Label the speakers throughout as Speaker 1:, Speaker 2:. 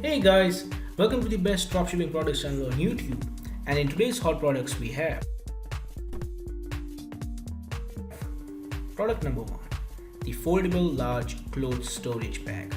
Speaker 1: Hey guys, welcome to the best dropshipping products channel on YouTube. And in today's hot products, we have product number one, the foldable large clothes storage bag.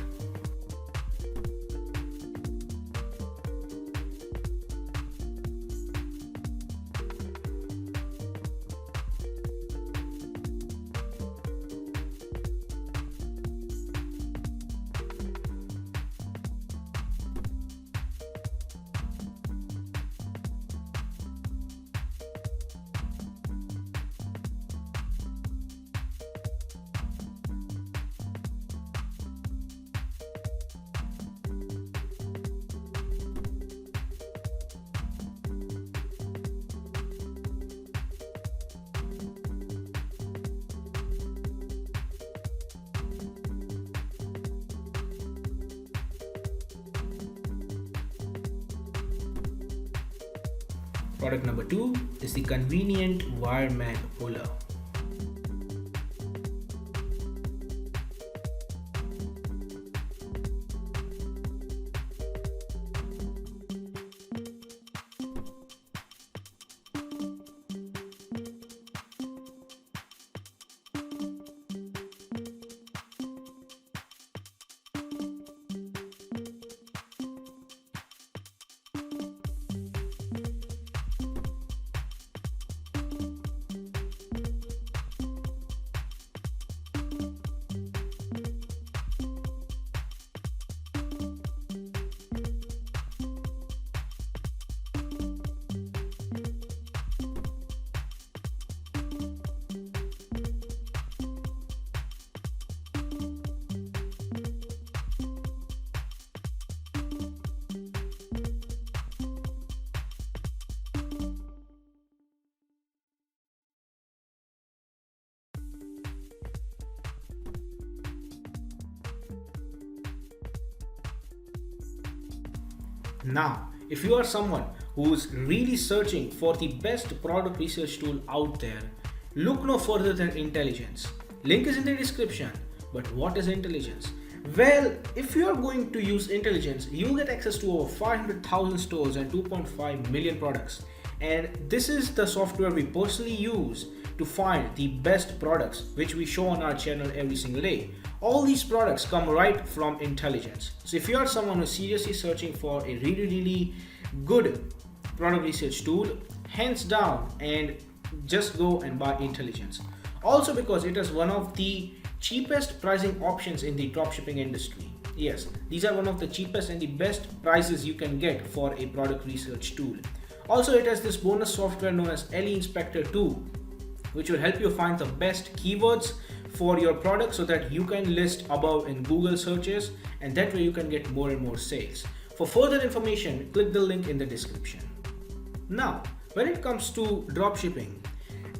Speaker 1: Product number two is the convenient wire mag puller. Now, if you are someone who's really searching for the best product research tool out there, look no further than intelligence. Link is in the description. But what is intelligence? Well, if you are going to use intelligence, you'll get access to over 500,000 stores and 2.5 million products. And this is the software we personally use to find the best products which we show on our channel every single day. All these products come right from intelligence. So if you are someone who's seriously searching for a really good product research tool, hands down and just go and buy intelligence. Also because it is one of the cheapest pricing options in the dropshipping industry. Yes, these are one of the cheapest and the best prices you can get for a product research tool. Also, it has this bonus software known as LE Inspector 2, which will help you find the best keywords for your product so that you can list above in Google searches, and that way you can get more and more sales. For further information, click the link in the description. Now, when it comes to dropshipping,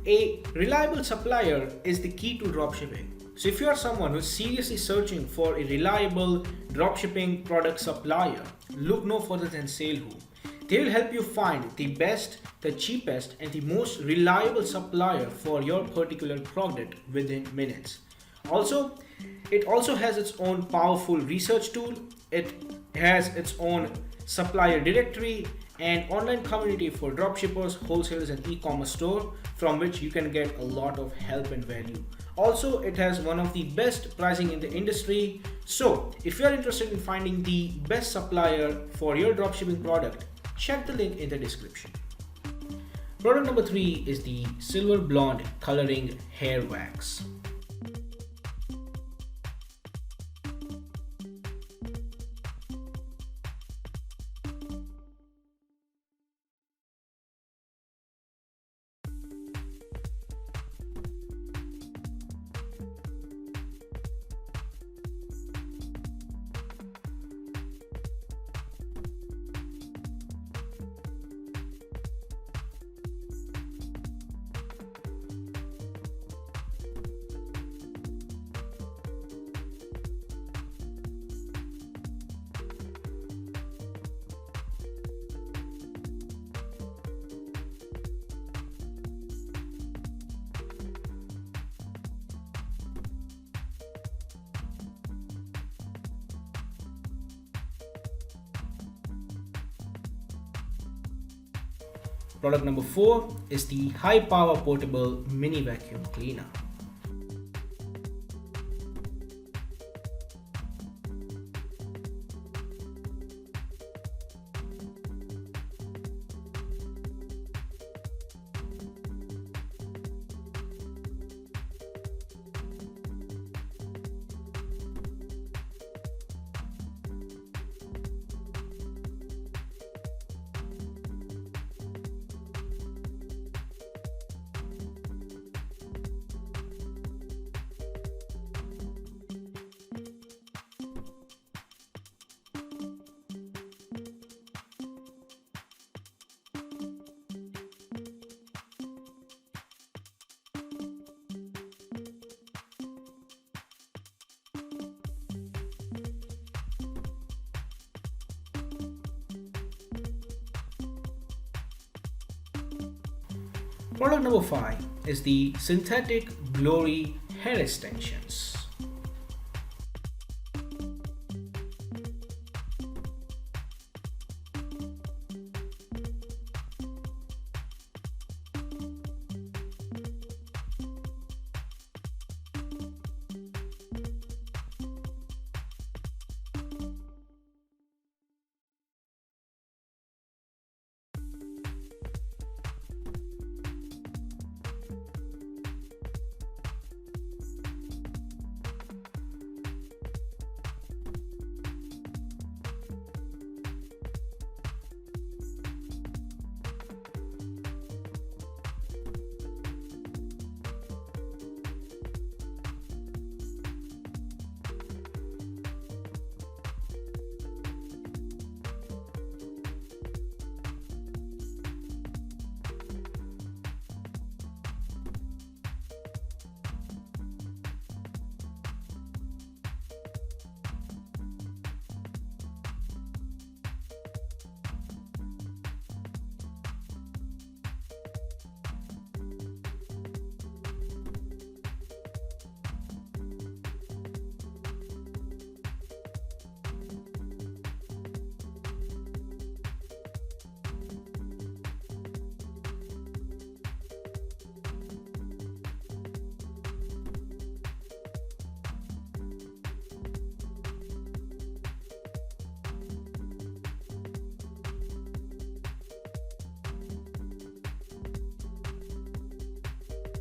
Speaker 1: a reliable supplier is the key to dropshipping. So if you are someone who's seriously searching for a reliable dropshipping product supplier, look no further than SaleWho. They will help you find the best, the cheapest, and the most reliable supplier for your particular product within minutes. Also, it also has its own powerful research tool. It has its own supplier directory and online community for dropshippers, wholesalers, and e-commerce store from which you can get a lot of help and value. Also, it has one of the best pricing in the industry. So, if you are interested in finding the best supplier for your dropshipping product, check the link in the description. Product number three is the silver blonde coloring hair wax. Product number 4 is the high power portable mini vacuum cleaner. Product number 5 is the synthetic glory hair extensions.